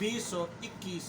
2021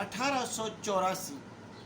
1884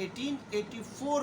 1884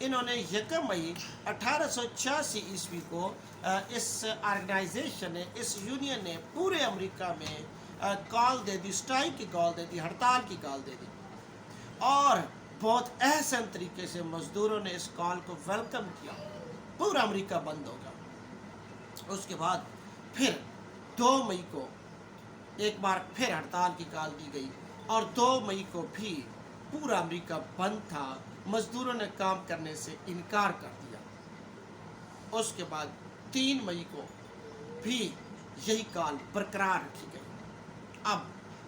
انہوں نے 1 مئی 1886 عیسوی کو اس آرگنائزیشن نے، اس یونین نے پورے امریکہ میں کال دے دی، اسٹرائک کی کال دے دی، ہڑتال کی کال دے دی، اور بہت احسن طریقے سے مزدوروں نے اس کال کو ویلکم کیا، پورا امریکہ بند ہوگا۔ اس کے بعد پھر 2 مئی کو ایک بار پھر ہڑتال کی کال دی گئی، اور 2 مئی کو بھی پورا امریکہ بند تھا، مزدوروں نے کام کرنے سے انکار کر دیا۔ اس کے بعد 3 مئی کو بھی یہی کال برقرار رکھی گئی۔ اب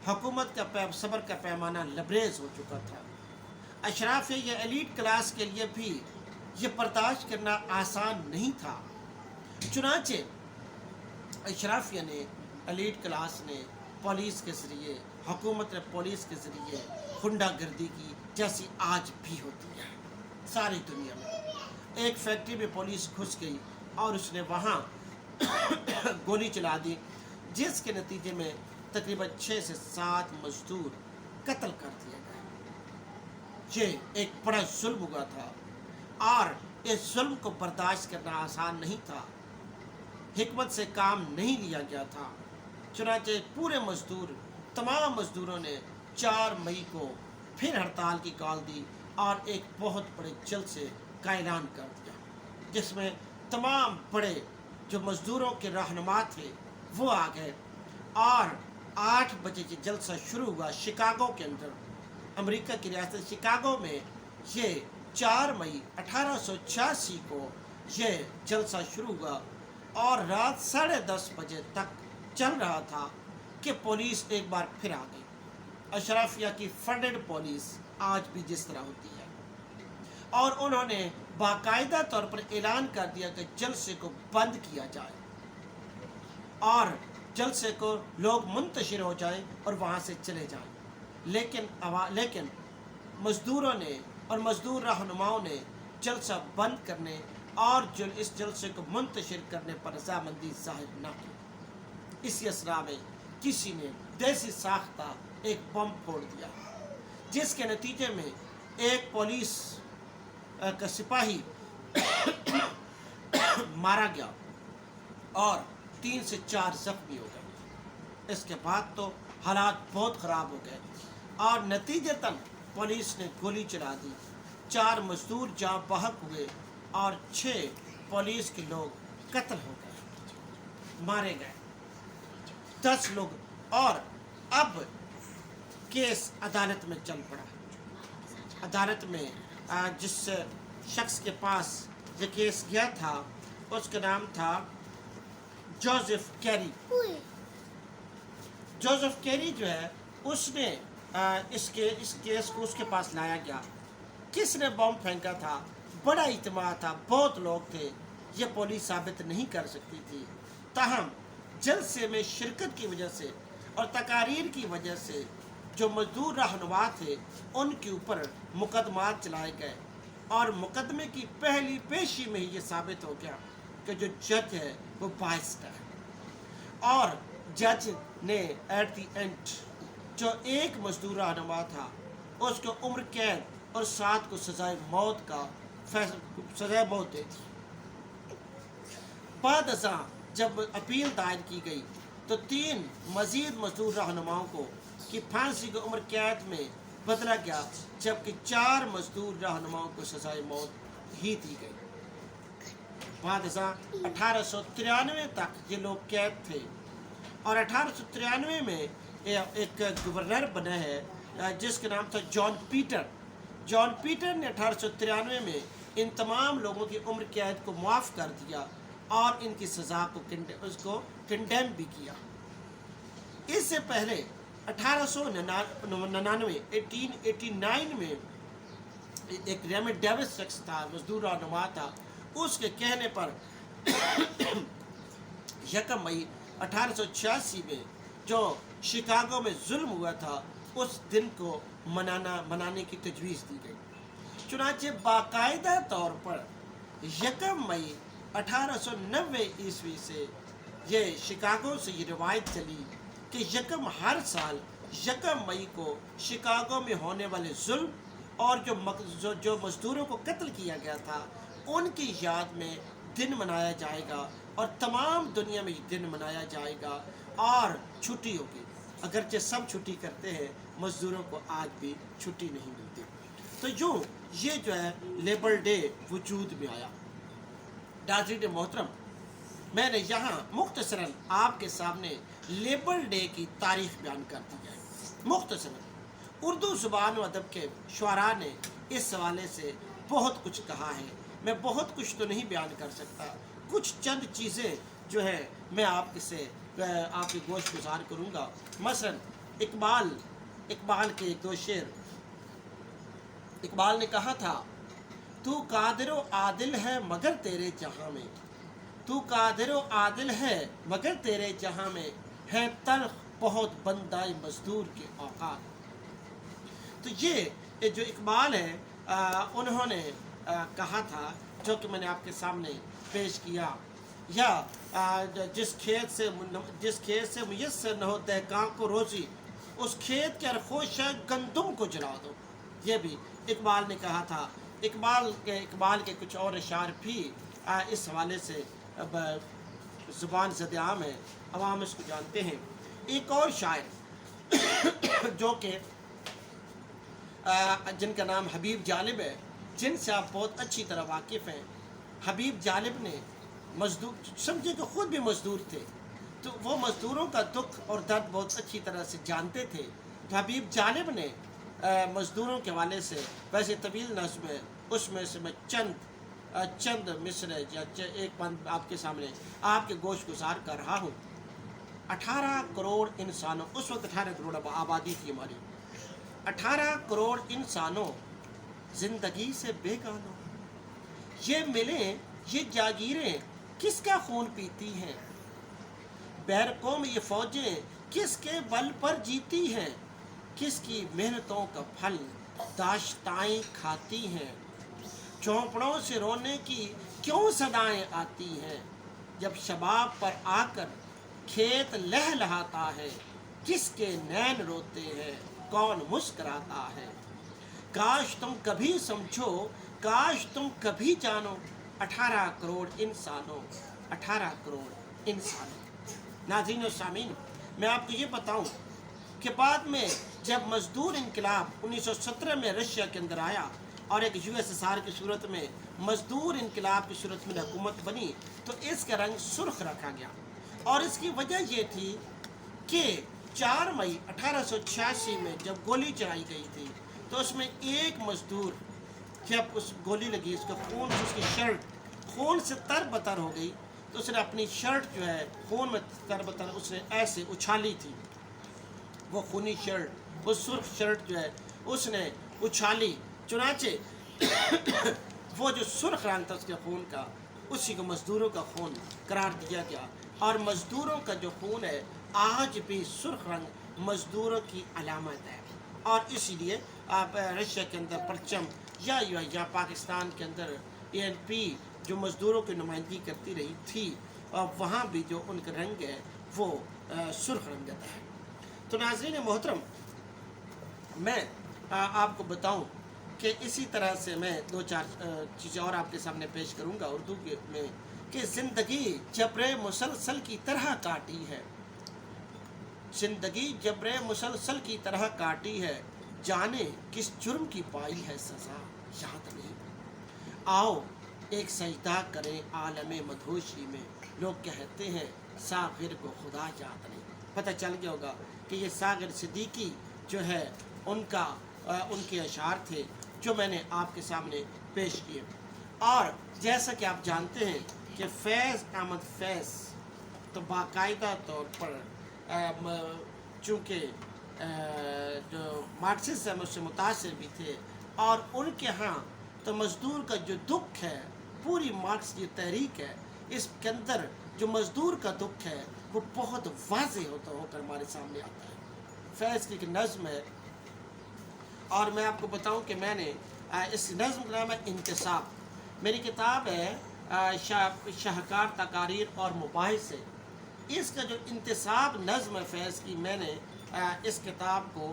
حکومت کا صبر کا پیمانہ لبریز ہو چکا تھا۔ اشراف یا ایلیٹ کلاس کے لیے بھی یہ برداشت کرنا آسان نہیں تھا۔ چنانچہ اشرافیہ نے، ایلیٹ کلاس نے پولیس کے ذریعے، حکومت نے پولیس کے ذریعے غنڈہ گردی کی، جیسی آج بھی ہوتی ہے ساری دنیا میں۔ ایک فیکٹری میں پولیس گھس گئی اور اس نے وہاں گولی چلا دی، جس کے نتیجے میں تقریباً 6 سے 7 مزدور قتل کر دیے گئے۔ یہ ایک بڑا ظلم ہوا تھا، اور اس ظلم کو برداشت کرنا آسان نہیں تھا۔ حکمت سے کام نہیں لیا گیا تھا۔ چنانچہ پورے مزدور، تمام مزدوروں نے 4 مئی کو پھر ہڑتال کی کال دی اور ایک بہت بڑے جلسے کا اعلان کر دیا، جس میں تمام بڑے جو مزدوروں کے رہنما تھے وہ آ گئے، اور 8 بجے یہ جلسہ شروع ہوا شکاگو کے اندر، امریکہ کی ریاست شکاگو میں۔ یہ 4 مئی 1886 کو یہ جلسہ شروع ہوا، اور رات 10:30 بجے تک چل رہا تھا کہ پولیس ایک بار پھر آ گئی۔ اشرافیہ کی فنڈڈ پولیس آج بھی جس طرح ہوتی ہے، اور انہوں نے باقاعدہ طور پر اعلان کر دیا کہ جلسے کو بند کیا جائے، اور جلسے کو لوگ منتشر ہو جائیں اور وہاں سے چلے جائیں۔ لیکن مزدوروں نے اور مزدور رہنماؤں نے جلسہ بند کرنے اور اس جلسے کو منتشر کرنے پر رضامندی ظاہر نہ کی۔ اسی اسرا میں کسی نے دیسی ساختہ ایک بم پھوڑ دیا، جس کے نتیجے میں ایک پولیس کا سپاہی مارا گیا اور 3 سے 4 زخمی ہو گئے۔ اس کے بعد تو حالات بہت خراب ہو گئے، اور نتیجتاً پولیس نے گولی چلا دی، 4 مزدور جاں بحق ہوئے، اور 6 پولیس کے لوگ قتل ہو گئے، مارے گئے، 10 لوگ۔ اور اب کیس عدالت میں چل پڑا۔ عدالت میں جس شخص کے پاس یہ کیس گیا تھا، اس کا نام تھا جوزف کیری۔ جوزف کیری جو ہے، اس نے اس کیس کو اس کے پاس لایا گیا۔ کس نے بم پھینکا تھا؟ بڑا اجتماع تھا، بہت لوگ تھے، یہ پولیس ثابت نہیں کر سکتی تھی۔ تاہم جلسے میں شرکت کی وجہ سے اور تقاریر کی وجہ سے جو مزدور رہنما تھے، ان کے اوپر مقدمات چلائے گئے، اور مقدمے کی پہلی پیشی میں ہی یہ ثابت ہو گیا کہ جو جج ہے وہ بائسڈ ہے، اور جج نے ایٹ دی اینڈ جو ایک مزدور رہنما تھا، اس کو عمر قید اور 7 کو سزائے موت دے دی۔ بعد ازاں جب اپیل دائر کی گئی تو 3 مزید مزدور رہنماؤں کو کی پھانسی کو عمر قید میں بدلا گیا، جبکہ 4 مزدور رہنماؤں کو سزائے موت ہی دی گئی۔ بعد ازاں 1893 تک یہ لوگ قید تھے، اور 1893 میں ایک گورنر بنا ہے جس کا نام تھا جان پیٹر۔ جان پیٹر نے 1893 میں ان تمام لوگوں کی عمر قید کو معاف کر دیا، اور ان کی سزا کو کنڈیم بھی کیا۔ اس سے پہلے 1889 میں ایک ریمنڈ ڈیوس شخص تھا، مزدور رہنما تھا، اس کے کہنے پر 1 مئی 1886 میں جو شکاگو میں ظلم ہوا تھا، اس دن کو منانے کی تجویز دی گئی۔ چنانچہ باقاعدہ طور پر 1 مئی 1890 عیسوی سے یہ شکاگو سے یہ روایت چلی کہ ہر سال 1 مئی کو شکاگو میں ہونے والے ظلم اور جو مزدوروں کو قتل کیا گیا تھا ان کی یاد میں دن منایا جائے گا، اور تمام دنیا میں یہ دن منایا جائے گا، اور چھٹی ہوگی۔ اگرچہ سب چھٹی کرتے ہیں، مزدوروں کو آج بھی چھٹی نہیں ملتی۔ تو یوں یہ جو ہے لیبر ڈے وجود میں آیا۔ ناظرین محترم، میں نے یہاں مختصراً آپ کے سامنے لیبر ڈے کی تاریخ بیان کر دی ہے۔ مختصراً اردو زبان و ادب کے شعراء نے اس حوالے سے بہت کچھ کہا ہے، میں بہت کچھ تو نہیں بیان کر سکتا، کچھ چند چیزیں جو ہے میں آپ کے گوش گزار کروں گا۔ مثلاً اقبال کے ایک دو شعر۔ اقبال نے کہا تھا، تو قادر و عادل ہے مگر تیرے جہاں میں، تو قادر و عادل ہے مگر تیرے جہاں میں، ہے تلخ بہت بندہ مزدور کے اوقات۔ تو یہ جو اقبال ہے انہوں نے کہا تھا، جو کہ میں نے آپ کے سامنے پیش کیا، یا جس کھیت سے میسر نہ ہو دہقاں کو روزی، اس کھیت کے ارخوش ہے گندم کو جلا دو، یہ بھی اقبال نے کہا تھا۔ اقبال کے کچھ اور اشعار بھی اس حوالے سے زبان زد عام ہے، عوام اس کو جانتے ہیں۔ ایک اور شاعر جو کہ جن کا نام حبیب جالب ہے، جن سے آپ بہت اچھی طرح واقف ہیں۔ حبیب جالب نے سمجھے کہ خود بھی مزدور تھے، تو وہ مزدوروں کا دکھ اور درد بہت اچھی طرح سے جانتے تھے۔ تو حبیب جالب نے مزدوروں کے حوالے سے، ویسے طویل نظم ہے، اس میں سے میں چند مصرع یا ایک بند آپ کے سامنے آپ کے گوش گزار کر رہا ہوں۔ 18 کروڑ انسانوں، اس وقت 18 کروڑ آبادی تھی ہماری، 18 کروڑ انسانوں زندگی سے بے گانوں، یہ ملیں یہ جاگیریں کس کا خون پیتی ہیں، بیرکوں میں یہ فوجیں کس کے بل پر جیتی ہیں، کس کی محنتوں کا پھل داشتائیں کھاتی ہیں، چوپڑوں سے رونے کی کیوں صدائیں آتی ہیں، جب شباب پر آ کر کھیت لہلہاتا ہے، کس کے نین روتے ہیں کون مسکراتا ہے، کاش تم کبھی سمجھو کاش تم کبھی جانو، 18 کروڑ انسانوں، 18 کروڑ انسانوں۔ ناظرین و سامعین، میں آپ کو یہ بتاؤں کہ بعد میں جب مزدور انقلاب 1917 میں رشیا کے اندر آیا اور ایک USSR کی صورت میں مزدور انقلاب کی صورت میں حکومت بنی، تو اس کا رنگ سرخ رکھا گیا، اور اس کی وجہ یہ تھی کہ 4 مئی 1886 میں جب گولی چلائی گئی تھی، تو اس میں ایک مزدور جب اس گولی لگی، اس کا خون سے اس کی شرٹ خون سے تر بتر ہو گئی، تو اس نے اپنی شرٹ جو ہے خون میں تر بتر اس نے ایسے اچھالی تھی، وہ خونی شرٹ، وہ سرخ شرٹ جو ہے اس نے اچھالی، چنانچہ وہ جو سرخ رنگ تھا اس کے خون کا، اسی کو مزدوروں کا خون قرار دیا گیا، اور مزدوروں کا جو خون ہے آج بھی سرخ رنگ مزدوروں کی علامت ہے، اور اسی لیے آپ رشیا کے اندر پرچم یا پاکستان کے اندر ANP جو مزدوروں کی نمائندگی کرتی رہی تھی، اور وہاں بھی جو ان کا رنگ ہے وہ سرخ رنگت ہے۔ تو ناظرین محترم، میں آپ کو بتاؤں کہ اسی طرح سے میں 2-4 چیزیں اور آپ کے سامنے پیش کروں گا اردو میں، کہ زندگی جبر مسلسل کی طرح کاٹی ہے، زندگی جبر مسلسل کی طرح کاٹی ہے، جانے کس جرم کی پائی ہے سزا یاد نہیں، آؤ ایک سجدہ کریں عالم مدہوشی میں، لوگ کہتے ہیں ساغر کو خدا یاد نہیں۔ پتہ چل گیا ہوگا کہ یہ ساغر صدیقی جو ہے ان کے اشعار تھے جو میں نے آپ کے سامنے پیش کیے۔ اور جیسا کہ آپ جانتے ہیں کہ فیض احمد فیض تو باقاعدہ طور پر چونکہ جو مارکسزم اس سے متاثر بھی تھے، اور ان کے ہاں تو مزدور کا جو دکھ ہے، پوری مارکس کی تحریک ہے، اس کے اندر جو مزدور کا دکھ ہے وہ بہت واضح ہو کر ہمارے سامنے آتا ہے۔ فیض کی ایک نظم ہے، اور میں آپ کو بتاؤں کہ میں نے اس نظم کا نام ہے انتصاب، میری کتاب ہے شاہکار تقاریر اور مباحثے، اس کا جو انتصاب نظم ہے فیض کی، میں نے اس کتاب کو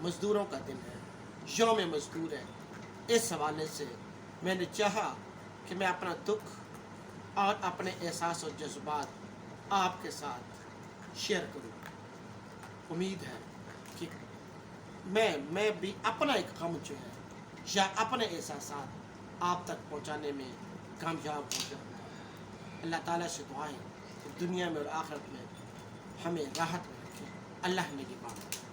مزدوروں کا دن ہے، یوم مزدور ہے۔ اس حوالے سے میں نے چاہا کہ میں اپنا دکھ اور اپنے احساس و جذبات آپ کے ساتھ شیئر کروں۔ امید ہے کہ میں بھی اپنا ایک غم جو ہے یا اپنے احساسات آپ تک پہنچانے میں کامیاب ہو جاؤں گا۔ اللہ تعالیٰ سے دعائیں کہ دنیا میں اور آخرت میں ہمیں راحت میں رکھے۔ اللہ نگہبان۔